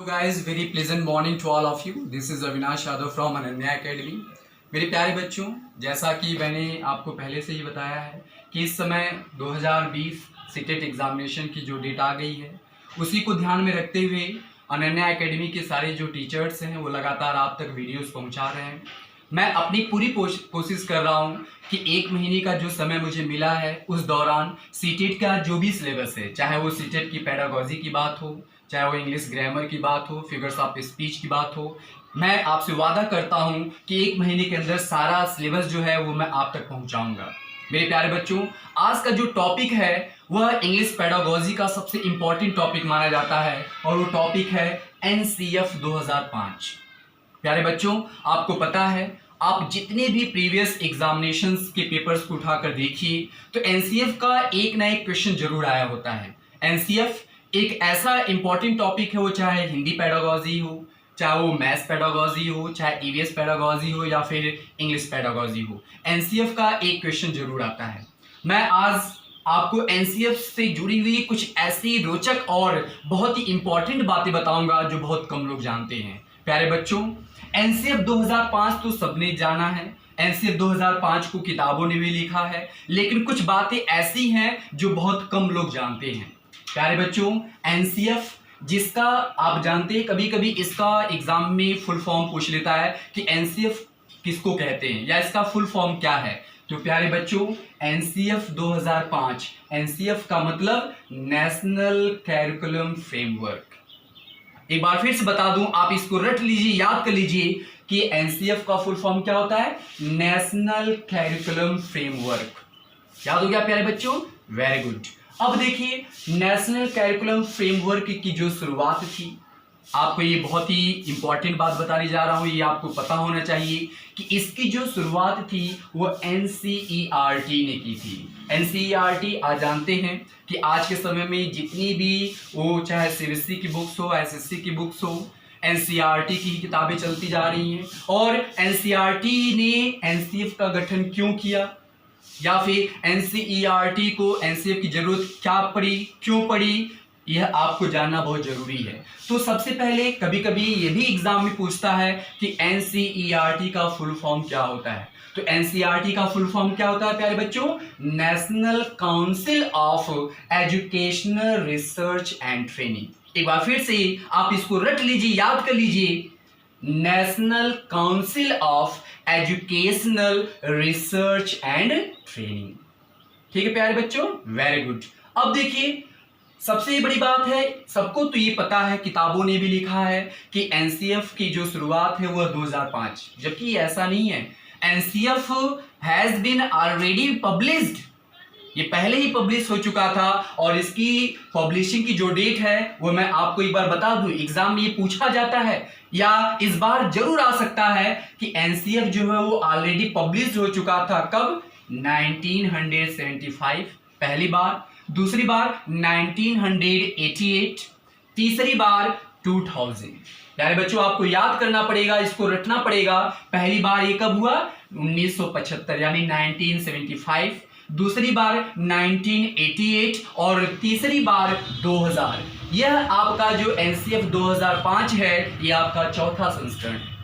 guys, very pleasant morning to all of you. This is Avinash Yadav from Ananya academy. मेरे प्यारे बच्चों, जैसा कि मैंने आपको पहले से ही बताया है कि इस समय 2020 सीटेट एग्जामिनेशन की जो डेट आ गई है उसी को ध्यान में रखते हुए अनन्या अकेडमी के सारे जो टीचर्स हैं वो लगातार आप तक वीडियोस पहुंचा रहे हैं। मैं अपनी पूरी कोशिश कर रहा हूं कि एक महीने का जो समय मुझे मिला है उस दौरान सीटेट का जो भी सिलेबस है, चाहे वो सीटेट की पेडागोजी की बात हो, चाहे वो इंग्लिश ग्रामर की बात हो, फिगर्स ऑफ स्पीच की बात हो, मैं आपसे वादा करता हूं कि एक महीने के अंदर सारा सिलेबस जो है वो मैं आप तक पहुंचाऊंगा। मेरे प्यारे बच्चों, आज का जो टॉपिक है वह इंग्लिश पेडागोजी का सबसे इंपॉर्टेंट टॉपिक माना जाता है और वो टॉपिक है एनसीएफ 2005। प्यारे बच्चों, आपको पता है आप जितने भी प्रीवियस एग्जामिनेशंस के पेपर्स को उठाकर देखिए तो एनसीएफ का एक ना एक क्वेश्चन जरूर आया होता है। एनसीएफ एक ऐसा इंपॉर्टेंट टॉपिक है, वो चाहे हिंदी पेडागोजी हो, चाहे वो मैथ्स पेडागोजी हो, चाहे ईवीएस पेडागोजी हो या फिर इंग्लिश पेडागोजी हो, एनसीएफ का एक क्वेश्चन जरूर आता है। मैं आज आपको एनसीएफ से जुड़ी हुई कुछ ऐसी रोचक और बहुत ही इंपॉर्टेंट बातें बताऊंगा जो बहुत कम लोग जानते हैं। प्यारे बच्चों, एनसीएफ 2005 तो सबने जाना है, एनसीएफ 2005 को किताबों ने भी लिखा है, लेकिन कुछ बातें ऐसी हैं जो बहुत कम लोग जानते हैं। प्यारे बच्चों, एनसीएफ जिसका आप जानते हैं, कभी कभी इसका एग्जाम में फुल फॉर्म पूछ लेता है कि एनसीएफ किसको कहते हैं या इसका फुल फॉर्म क्या है। तो प्यारे बच्चों, एनसीएफ 2005, एनसीएफ का मतलब नेशनल करिकुलम फ्रेमवर्क। एक बार फिर से बता दूं, आप इसको रट लीजिए, याद कर लीजिए कि एनसीएफ का फुल फॉर्म क्या होता है, नेशनल करिकुलम फ्रेमवर्क। याद हो गया प्यारे बच्चों? Very good. अब देखिए, नेशनल करिकुलम फ्रेमवर्क की जो शुरुआत थी, आपको ये बहुत ही इंपॉर्टेंट बात बताने जा रहा हूं, ये आपको पता होना चाहिए कि इसकी जो शुरुआत थी वो एनसीईआरटी ने की थी। एनसीईआरटी आज जानते हैं कि आज के समय में जितनी भी वो चाहे सीबीएसई की बुक्स हो, एसएससी की बुक्स हो, एनसीईआरटी की ही किताबें चलती जा रही हैं। और एनसीईआरटी ने एनसीएफ का गठन क्यों किया या फिर एनसीईआरटी को एनसीएफ की जरूरत क्या पड़ी, क्यों पड़ी, यह आपको जानना बहुत जरूरी है। तो सबसे पहले कभी कभी ये भी एग्जाम में पूछता है कि एनसीईआरटी का फुल फॉर्म क्या होता है। तो एनसीईआरटी का फुल फॉर्म क्या होता है प्यारे बच्चों? National council of educational research and training. एक बार फिर से आप इसको रट लीजिए, याद कर लीजिए, national council of educational research and training. ठीक है प्यारे बच्चों, वेरी गुड। अब देखिए, सबसे बड़ी बात है, सबको तो ये पता है, किताबों ने भी लिखा है कि एनसीएफ की जो शुरुआत है वह 2005, जबकि ऐसा नहीं है। NCF has been already published, ये पहले ही पब्लिश हो चुका था और इसकी पब्लिशिंग की जो डेट है वो मैं आपको एक बार बता दूं, एग्जाम में ये पूछा जाता है या इस बार जरूर आ सकता है कि एनसीएफ जो है वो ऑलरेडी पब्लिश हो चुका था। कब? 1975 पहली बार, दूसरी बार 1988, तीसरी बार 2000। प्यारे बच्चों, आपको याद करना पड़ेगा, इसको रटना पड़ेगा। पहली बार ये कब हुआ? 1975 यानी 1975, दूसरी बार 1988 और तीसरी बार 2000। यह आपका जो एनसीएफ 2005 है, यह आपका चौथा संस्करण है।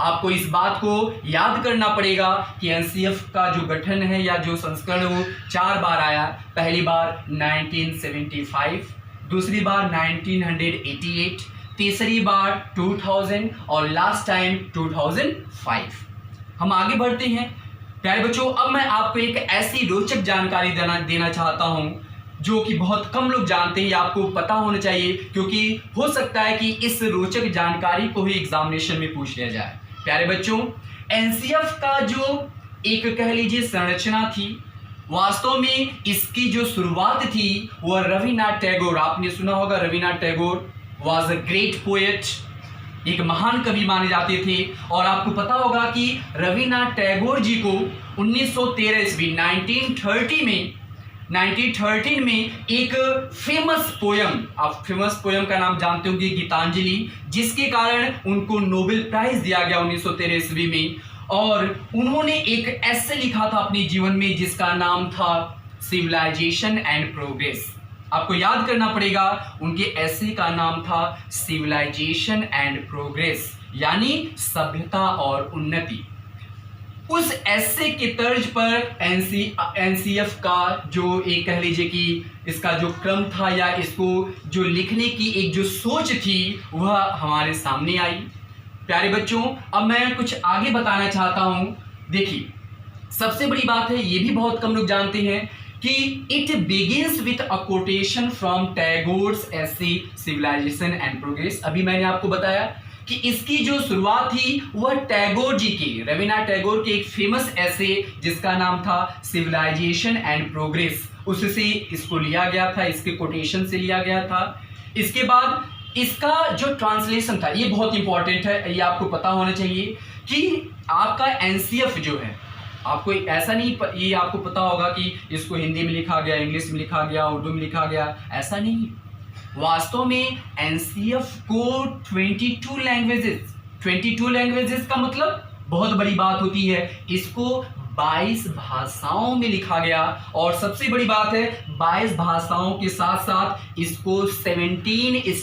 आपको इस बात को याद करना पड़ेगा कि एनसीएफ का जो गठन है या जो संस्करण वो 4 बार आया। पहली बार 1975, दूसरी बार 1988, तीसरी बार 2000 और लास्ट टाइम 2005। हम आगे बढ़ते हैं प्यारे बच्चों। अब मैं आपको एक ऐसी रोचक जानकारी देना चाहता हूं जो कि बहुत कम लोग जानते हैं, आपको पता होना चाहिए, क्योंकि हो सकता है कि इस रोचक जानकारी को ही एग्जामिनेशन में पूछ लिया जाए। प्यारे बच्चों, एनसीएफ का जो एक कह लीजिए संरचना थी, वास्तव में इसकी जो शुरुआत थी वह रविन्द्रनाथ टैगोर, आपने सुना होगा, Rabindranath Tagore was a great poet, एक महान कवि माने जाते थे। और आपको पता होगा कि रविन्द्रनाथ टैगोर जी को 1913 ईस्वी 1913 में एक फेमस पोयम, आप फेमस पोयम का नाम जानते होंगे, गीतांजलि, जिसके कारण उनको नोबेल प्राइज दिया गया 1913 ईस्वी में। और उन्होंने एक एस्से लिखा था अपने जीवन में जिसका नाम था सिविलाइजेशन एंड प्रोग्रेस। आपको याद करना पड़ेगा, उनके एसे का नाम था सिविलाइजेशन एंड प्रोग्रेस, यानी सभ्यता और उन्नति। उस एसे के तर्ज पर एनसीएफ का जो एक कह लीजिए कि इसका जो क्रम था या इसको जो लिखने की एक जो सोच थी वह हमारे सामने आई। प्यारे बच्चों, अब मैं कुछ आगे बताना चाहता हूं। देखिए, सबसे बड़ी बात है, ये भी बहुत कम लोग जानते हैं कि it begins with a quotation from Tagore's essay civilization and progress. अभी मैंने आपको बताया कि इसकी जो शुरुआत थी वह टैगोर जी की, रविन्द्रनाथ टैगोर के एक फेमस एसे जिसका नाम था सिविलाइजेशन एंड प्रोग्रेस, उससे इसको लिया गया था, इसके कोटेशन से लिया गया था। इसके बाद इसका जो ट्रांसलेशन था, ये बहुत इंपॉर्टेंट है, ये आपको पता होना चाहिए कि आपका एनसीएफ जो है, आपको ऐसा नहीं, ये आपको पता होगा कि इसको हिंदी में लिखा गया, इंग्लिश में लिखा गया, उर्दू में लिखा गया, ऐसा नहीं। वास्तव में एनसीएफ को 22 लैंग्वेजेस का मतलब बहुत बड़ी बात होती है, इसको 22 भाषाओं में लिखा गया। और सबसे बड़ी बात है, 22 भाषाओं के साथ साथ इसको 17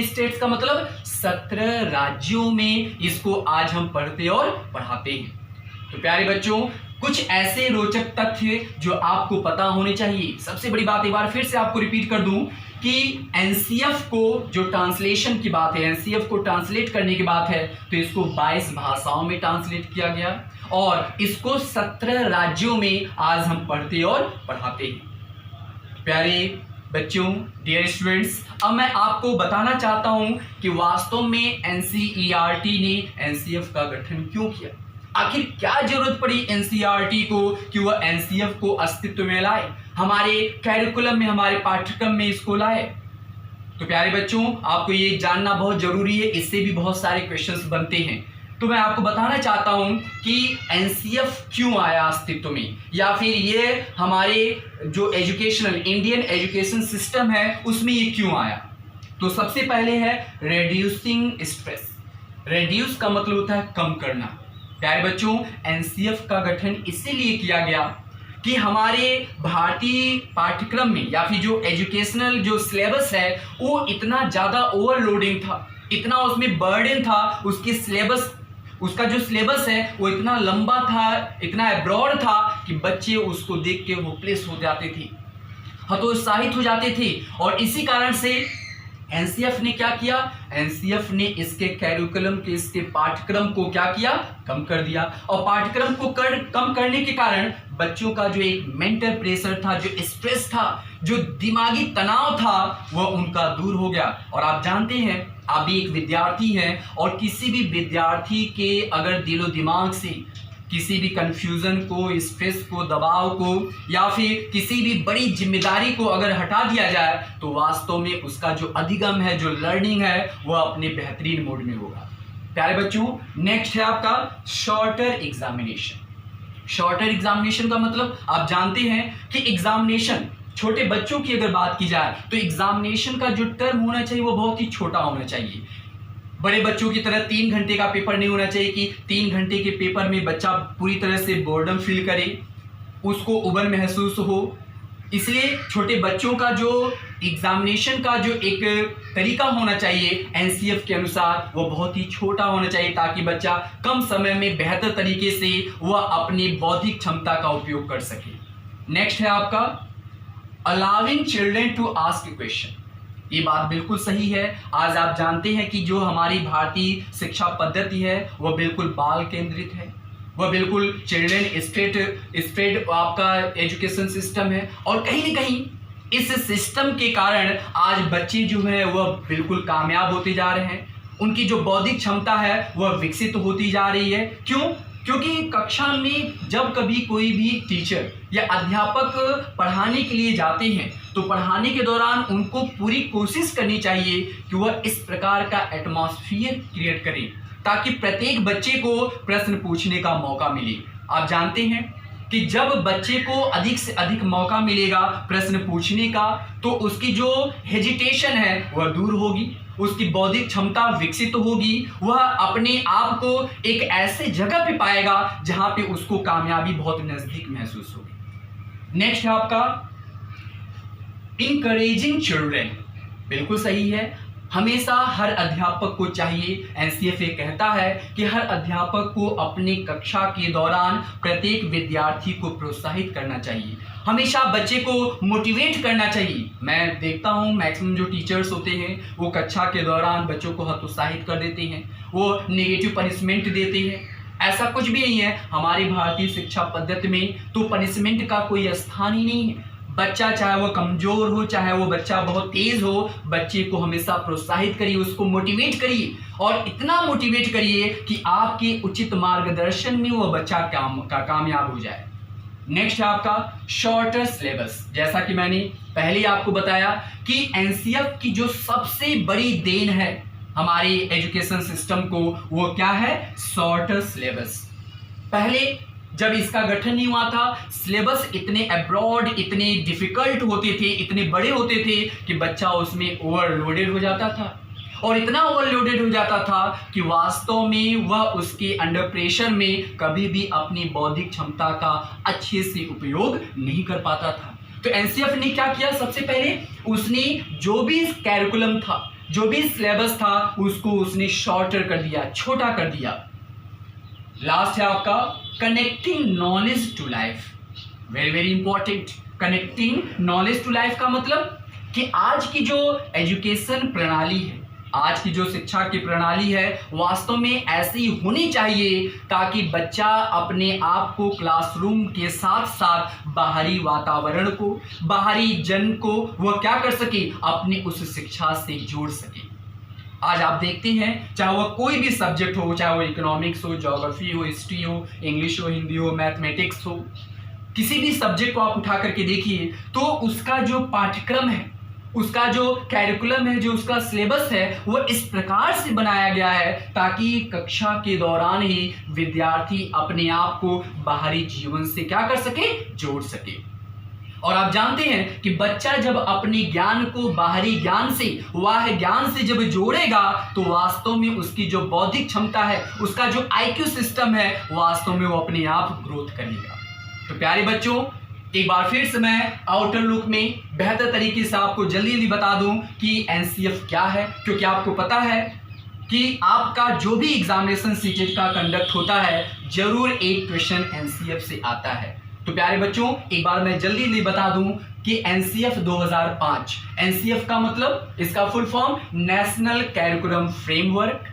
स्टेट्स का मतलब 17 राज्यों में इसको आज हम पढ़ते और पढ़ाते हैं। तो प्यारे बच्चों, कुछ ऐसे रोचक तथ्य जो आपको पता होने चाहिए। सबसे बड़ी बात एक बार फिर से आपको रिपीट कर दूं कि एनसीएफ को जो ट्रांसलेशन की बात है, एनसीएफ को ट्रांसलेट करने की बात है, तो इसको 22 भाषाओं में ट्रांसलेट किया गया और इसको 17 राज्यों में आज हम पढ़ते और पढ़ाते हैं। प्यारे बच्चों, डियर स्टूडेंट्स, अब मैं आपको बताना चाहता हूं कि वास्तव में एनसीईआरटी ने एनसीएफ का गठन क्यों किया। आखिर क्या जरूरत पड़ी एनसीईआरटी को कि वह एनसीएफ को अस्तित्व में लाए, हमारे कैरिकुलम में, हमारे पाठ्यक्रम में इसको लाए। तो प्यारे बच्चों, आपको ये जानना बहुत जरूरी है, इससे भी बहुत सारे क्वेश्चंस बनते हैं। तो मैं आपको बताना चाहता हूं कि एनसीएफ क्यों आया अस्तित्व में, या फिर ये हमारे जो इंडियन एजुकेशन सिस्टम है उसमें ये क्यों आया। तो सबसे पहले है रेड्यूसिंग स्ट्रेस। रेड्यूस का मतलब होता है कम करना। प्यारे बच्चों, एनसीएफ का गठन इसीलिए किया गया कि हमारे भारतीय पाठ्यक्रम में या फिर जो एजुकेशनल जो सिलेबस है वो इतना ज़्यादा ओवरलोडिंग था, इतना उसमें बर्डन था, उसकी सिलेबस, उसका जो सिलेबस है वो इतना लंबा था, इतना ब्रॉड था कि बच्चे उसको देख के होपलेस हो जाते थे, हतोत्साहित हो जाते थे। और इसी कारण से एनसीएफ ने क्या किया, एनसीएफ ने इसके कैरिकुलम के, इसके पाठ्यक्रम को क्या किया, कम कर दिया। और पाठ्यक्रम को कम करने के कारण बच्चों का जो एक मेंटल प्रेशर था, जो स्ट्रेस था, जो दिमागी तनाव था, वह उनका दूर हो गया। और आप जानते हैं, आप भी एक विद्यार्थी हैं, और किसी भी विद्यार्थी के अगर दिलो दिमाग से किसी भी कंफ्यूजन को, स्ट्रेस को, दबाव को या फिर किसी भी बड़ी जिम्मेदारी को अगर हटा दिया जाए तो वास्तव में उसका जो अधिगम है, जो लर्निंग है, वह अपने बेहतरीन मोड में होगा। प्यारे बच्चों, नेक्स्ट है आपका शॉर्टर एग्जामिनेशन। शॉर्टर एग्जामिनेशन का मतलब आप जानते हैं कि एग्जामिनेशन, छोटे बच्चों की अगर बात की जाए तो एग्जामिनेशन का जो टर्म होना चाहिए वो बहुत ही छोटा होना चाहिए। बड़े बच्चों की तरह 3 घंटे का पेपर नहीं होना चाहिए कि 3 घंटे के पेपर में बच्चा पूरी तरह से बोर्डम फील करे, उसको उबल महसूस हो। इसलिए छोटे बच्चों का जो एग्जामिनेशन का जो एक तरीका होना चाहिए एनसीएफ के अनुसार, वो बहुत ही छोटा होना चाहिए ताकि बच्चा कम समय में बेहतर तरीके से वह अपनी बौद्धिक क्षमता का उपयोग कर सके। नेक्स्ट है आपका allowing children to ask question. ये बात बिल्कुल सही है। आज आप जानते हैं कि जो हमारी भारतीय शिक्षा पद्धति है वह बिल्कुल बाल केंद्रित है, वह बिल्कुल चिल्ड्रेन स्ट्रेट आपका एजुकेशन सिस्टम है। और कहीं ना कहीं इस सिस्टम के कारण आज बच्चे जो हैं वह बिल्कुल कामयाब होते जा रहे हैं, उनकी जो बौद्धिक क्षमता है वह विकसित होती जा रही है। क्यों? क्योंकि कक्षा में जब कभी कोई भी टीचर या अध्यापक पढ़ाने के लिए जाते हैं तो पढ़ाने के दौरान उनको पूरी कोशिश करनी चाहिए कि वह इस प्रकार का एटमॉस्फेयर क्रिएट करें ताकि प्रत्येक बच्चे को प्रश्न पूछने का मौका मिले। आप जानते हैं कि जब बच्चे को अधिक से अधिक मौका मिलेगा प्रश्न पूछने का तो उसकी जो हेजिटेशन है वह दूर होगी, उसकी बौद्धिक क्षमता विकसित होगी, वह अपने आप को एक ऐसे जगह पे पाएगा जहां पे उसको कामयाबी बहुत नजदीक महसूस होगी। नेक्स्ट है आपका इनकरेजिंग चिल्ड्रेन, बिल्कुल सही है। हमेशा हर अध्यापक को चाहिए, एनसीएफ कहता है कि हर अध्यापक को अपनी कक्षा के दौरान प्रत्येक विद्यार्थी को प्रोत्साहित करना चाहिए, हमेशा बच्चे को मोटिवेट करना चाहिए। मैं देखता हूँ मैक्सिमम जो टीचर्स होते हैं वो कक्षा के दौरान बच्चों को हतोत्साहित कर देते हैं, वो नेगेटिव पनिशमेंट देते हैं। ऐसा कुछ भी नहीं है। हमारी भारतीय शिक्षा पद्धति में तो पनिशमेंट का कोई स्थान ही नहीं है। बच्चा चाहे वो कमजोर हो, चाहे वो बच्चा बहुत तेज हो, बच्चे को हमेशा प्रोत्साहित करिए, उसको मोटिवेट करिए और इतना मोटिवेट करिए कि आपके उचित मार्गदर्शन में वो बच्चा कामयाब हो जाए। नेक्स्ट है आपका शॉर्टर सिलेबस। जैसा कि मैंने पहले आपको बताया कि एनसीएफ की जो सबसे बड़ी देन है हमारे एजुकेशन सिस्टम को, वो क्या है? Shorter syllabus. पहले जब इसका गठन नहीं हुआ था, सिलेबस इतने अब्रॉड, इतने डिफिकल्ट होते थे, इतने बड़े होते थे कि बच्चा उसमें ओवरलोडेड हो जाता था और इतना ओवरलोडेड हो जाता था कि वास्तव में वह उसके अंडर प्रेशर में कभी भी अपनी बौद्धिक क्षमता का अच्छे से उपयोग नहीं कर पाता था। तो एनसीएफ ने क्या किया? सबसे पहले उसने जो भी कैरिकुलम था, जो भी सिलेबस था, उसको उसने शॉर्टर कर दिया, छोटा कर दिया। लास्ट है आपका connecting knowledge to life. Very very important. Connecting knowledge to life का मतलब कि आज की जो एजुकेशन प्रणाली है, आज की जो शिक्षा की प्रणाली है, वास्तव में ऐसी होनी चाहिए ताकि बच्चा अपने आप को क्लासरूम के साथ साथ बाहरी वातावरण को, बाहरी जन को वह क्या कर सके? अपनी उस शिक्षा से जोड़ सके। आज आप देखते हैं चाहे वह कोई भी सब्जेक्ट हो, चाहे वो इकोनॉमिक्स हो, ज्योग्राफी हो, हिस्ट्री हो, इंग्लिश हो, हिंदी हो, मैथमेटिक्स हो, किसी भी सब्जेक्ट को आप उठा करके देखिए तो उसका जो पाठ्यक्रम है, उसका जो कैरिकुलम है, जो उसका सिलेबस है, वो इस प्रकार से बनाया गया है ताकि कक्षा के दौरान ही विद्यार्थी अपने आप को बाहरी जीवन से क्या कर सके? जोड़ सके। और आप जानते हैं कि बच्चा जब अपने ज्ञान को बाहरी ज्ञान से, बाह्य ज्ञान से जब जोड़ेगा तो वास्तव में उसकी जो बौद्धिक क्षमता है, उसका जो आईक्यू सिस्टम है, वास्तव में वो अपने आप ग्रोथ करेगा। तो प्यारे बच्चों, एक बार फिर से मैं आउटर लुक में बेहतर तरीके से आपको जल्दी बता दूं कि एनसीएफ क्या है, क्योंकि आपको पता है कि आपका जो भी एग्जामिनेशन सीटेट का कंडक्ट होता है, जरूर एक क्वेश्चन एनसीएफ से आता है। तो प्यारे बच्चों, एक बार मैं जल्दी बता दूं कि एनसीएफ 2005, एनसीएफ का मतलब, इसका full form national curriculum framework.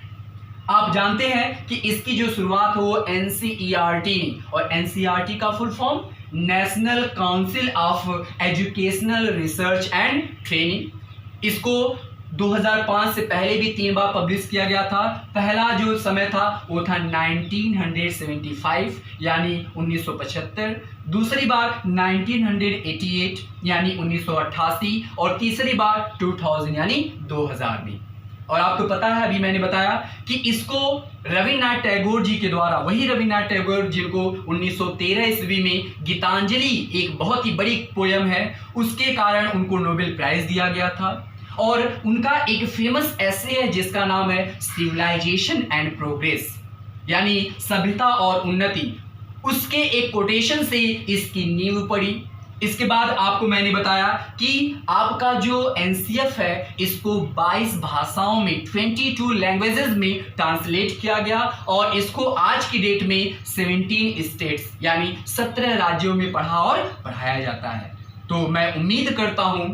आप जानते हैं कि इसकी जो शुरुआत हो एनसीईआरटी, और एनसीईआरटी का full form national council of educational research and training. इसको 2005 से पहले भी 3 बार पब्लिश किया गया था। पहला जो समय था वो था 1975 यानी 1975, दूसरी बार 1988 यानी 1988 और तीसरी बार 2000 यानी 2000 में। और आपको पता है, अभी मैंने बताया कि इसको रविन्द्रनाथ टैगोर जी के द्वारा, वही रविन्द्रनाथ टैगोर जिनको 1913 ईस्वी में गीतांजलि एक बहुत ही बड़ी पोयम है, उसके कारण उनको नोबेल प्राइज दिया गया था। और उनका एक फेमस ऐसे है जिसका नाम है सिविलाइजेशन एंड प्रोग्रेस, यानी सभ्यता और उन्नति। उसके एक कोटेशन से इसकी नींव पड़ी। इसके बाद आपको मैंने बताया कि आपका जो एनसीएफ है, इसको 22 भाषाओं में, 22 लैंग्वेजेस में ट्रांसलेट किया गया और इसको आज की डेट में 17 स्टेट्स यानी 17 राज्यों में पढ़ा और पढ़ाया जाता है। तो मैं उम्मीद करता हूं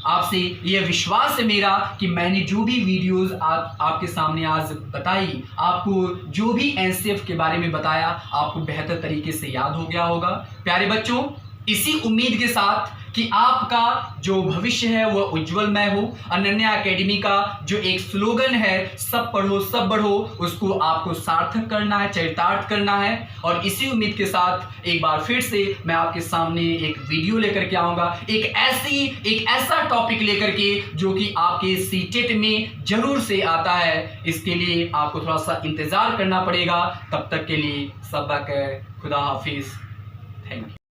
आपसे यह विश्वास है मेरा कि मैंने जो भी वीडियोस आपके सामने आज बताई, आपको जो भी एनसीएफ के बारे में बताया, आपको बेहतर तरीके से याद हो गया होगा। प्यारे बच्चों, इसी उम्मीद के साथ कि आपका जो भविष्य है वह उज्जवलमय हो, अनन्या एकेडमी का जो एक स्लोगन है सब पढ़ो सब बढ़ो, उसको आपको सार्थक करना है, चरितार्थ करना है। और इसी उम्मीद के साथ एक बार फिर से मैं आपके सामने एक वीडियो लेकर के आऊँगा, एक ऐसा टॉपिक लेकर के जो कि आपके सीटेट में जरूर से आता है। इसके लिए आपको थोड़ा सा इंतज़ार करना पड़ेगा। तब तक के लिए सबक खुदा हाफिज़, थैंक यू।